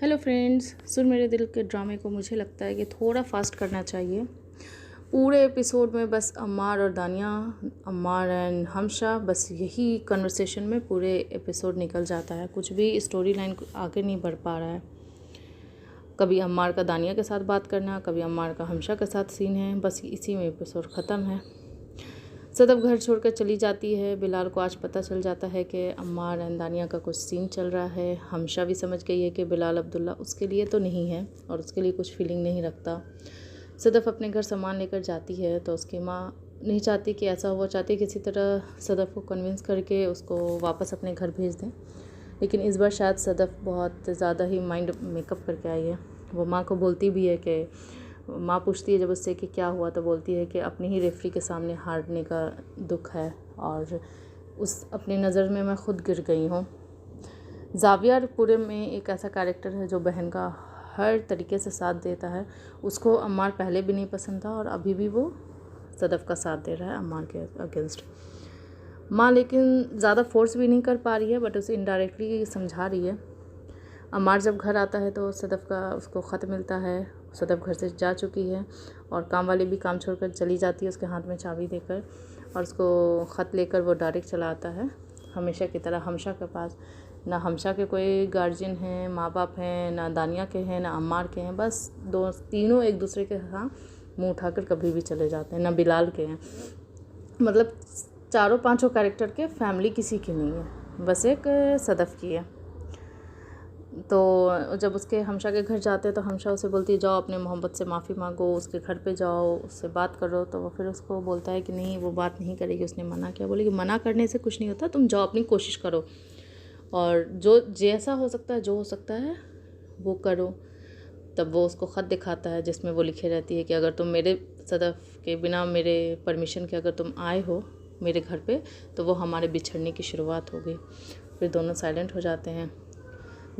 Hello friends, सुन मेरे दिल के ड्रामे को मुझे लगता है कि थोड़ा फास्ट करना चाहिए। पूरे एपिसोड में बस अम्मार और दानिया, अम्मार एंड हमशा, बस यही कन्वर्सेशन में पूरे एपिसोड निकल जाता है। कुछ भी स्टोरी लाइन आगे नहीं बढ़ पा रहा है। कभी अम्मार का दानिया के साथ बात करना, कभी अम्मार का हमशा के साथ सीन है, बस इसी में एपिसोड ख़त्म है। सदफ घर छोड़कर चली जाती है। बिलाल को आज पता चल जाता है कि अम्मार एंड दानिया का कुछ सीन चल रहा है। हमशा भी समझ गई है कि बिलाल अब्दुल्ला उसके लिए तो नहीं है और उसके लिए कुछ फीलिंग नहीं रखता। सदफ अपने घर सामान लेकर जाती है तो उसकी माँ नहीं चाहती कि ऐसा हो, चाहती किसी तरह सदफ को कन्विंस करके उसको वापस अपने घर भेज दें। लेकिन इस बार शायद सदफ बहुत ज़्यादा ही माइंड मेकअप करके आई है। वो माँ को बोलती भी है कि माँ पूछती है जब उससे कि क्या हुआ, तो बोलती है कि अपनी ही रेफरी के सामने हारने का दुख है और उस अपनी नज़र में मैं खुद गिर गई हूँ। जावियर पूरे में एक ऐसा कैरेक्टर है जो बहन का हर तरीके से साथ देता है। उसको अम्मार पहले भी नहीं पसंद था और अभी भी वो सदफ का साथ दे रहा है अम्मार के अगेंस्ट। माँ लेकिन ज़्यादा फोर्स भी नहीं कर पा रही है, बट उसे इनडायरेक्टली समझा रही है। अम्मार जब घर आता है तो सदफ का उसको ख़त मिलता है। सदफ घर से जा चुकी है और काम वाली भी काम छोड़कर चली जाती है उसके हाथ में चाबी देकर, और उसको ख़त लेकर वो डायरेक्ट चला आता है हमेशा की तरह हमशा के पास। ना हमशा के कोई गार्जियन हैं, माँ बाप हैं, ना दानिया के हैं, ना अम्मार के हैं, बस तीनों एक दूसरे के साथ मुँह उठाकर कभी भी चले जाते हैं। ना बिलाल के हैं, मतलब चारों पांचों कैरेक्टर के फैमिली किसी की नहीं है, बस एक सदफ की है। तो जब उसके हमशा के घर जाते हैं तो हमशा उसे बोलती है जाओ अपने मोहब्बत से माफ़ी मांगो, उसके घर पे जाओ, उससे बात करो। तो वो फिर उसको बोलता है कि नहीं, वो बात नहीं करेगी, उसने मना किया। बोले कि मना करने से कुछ नहीं होता, तुम जाओ अपनी कोशिश करो और जो जैसा हो सकता है, जो हो सकता है वो करो। तब वो उसको ख़त दिखाता है जिसमें वो लिखे रहती है कि अगर तुम मेरे सदफ के बिना मेरे परमिशन के अगर तुम आए हो मेरे घर पे तो वो हमारे बिछड़ने की शुरुआत होगी। फिर दोनों साइलेंट हो जाते हैं।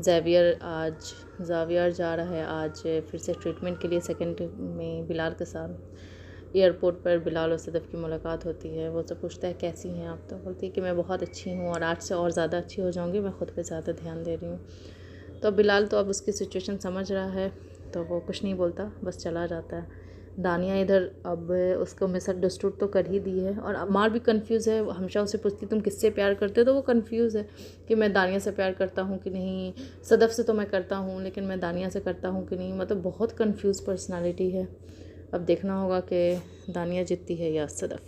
जावियर जा रहा है आज फिर से ट्रीटमेंट के लिए सेकंड में बिलाल के साथ। एयरपोर्ट पर बिलाल और सदफ की मुलाकात होती है। वो सब पूछता है कैसी हैं आप, तो बोलती है कि मैं बहुत अच्छी हूँ और आज से और ज़्यादा अच्छी हो जाऊँगी, मैं ख़ुद पे ज़्यादा ध्यान दे रही हूँ। तो बिलाल तो अब उसकी सिचुएशन समझ रहा है तो वो कुछ नहीं बोलता, बस चला जाता है। दानिया इधर अब उसको मिसअंडरस्टूड तो कर ही दी है और अम्मार भी कंफ्यूज है। हमेशा उसे पूछती तुम किससे प्यार करते हो, तो वो कंफ्यूज है कि मैं दानिया से प्यार करता हूँ कि नहीं, सदफ से तो मैं करता हूँ लेकिन मैं दानिया से करता हूँ कि नहीं। मतलब बहुत कंफ्यूज पर्सनालिटी है। अब देखना होगा कि दानिया जीतती है या सदफ।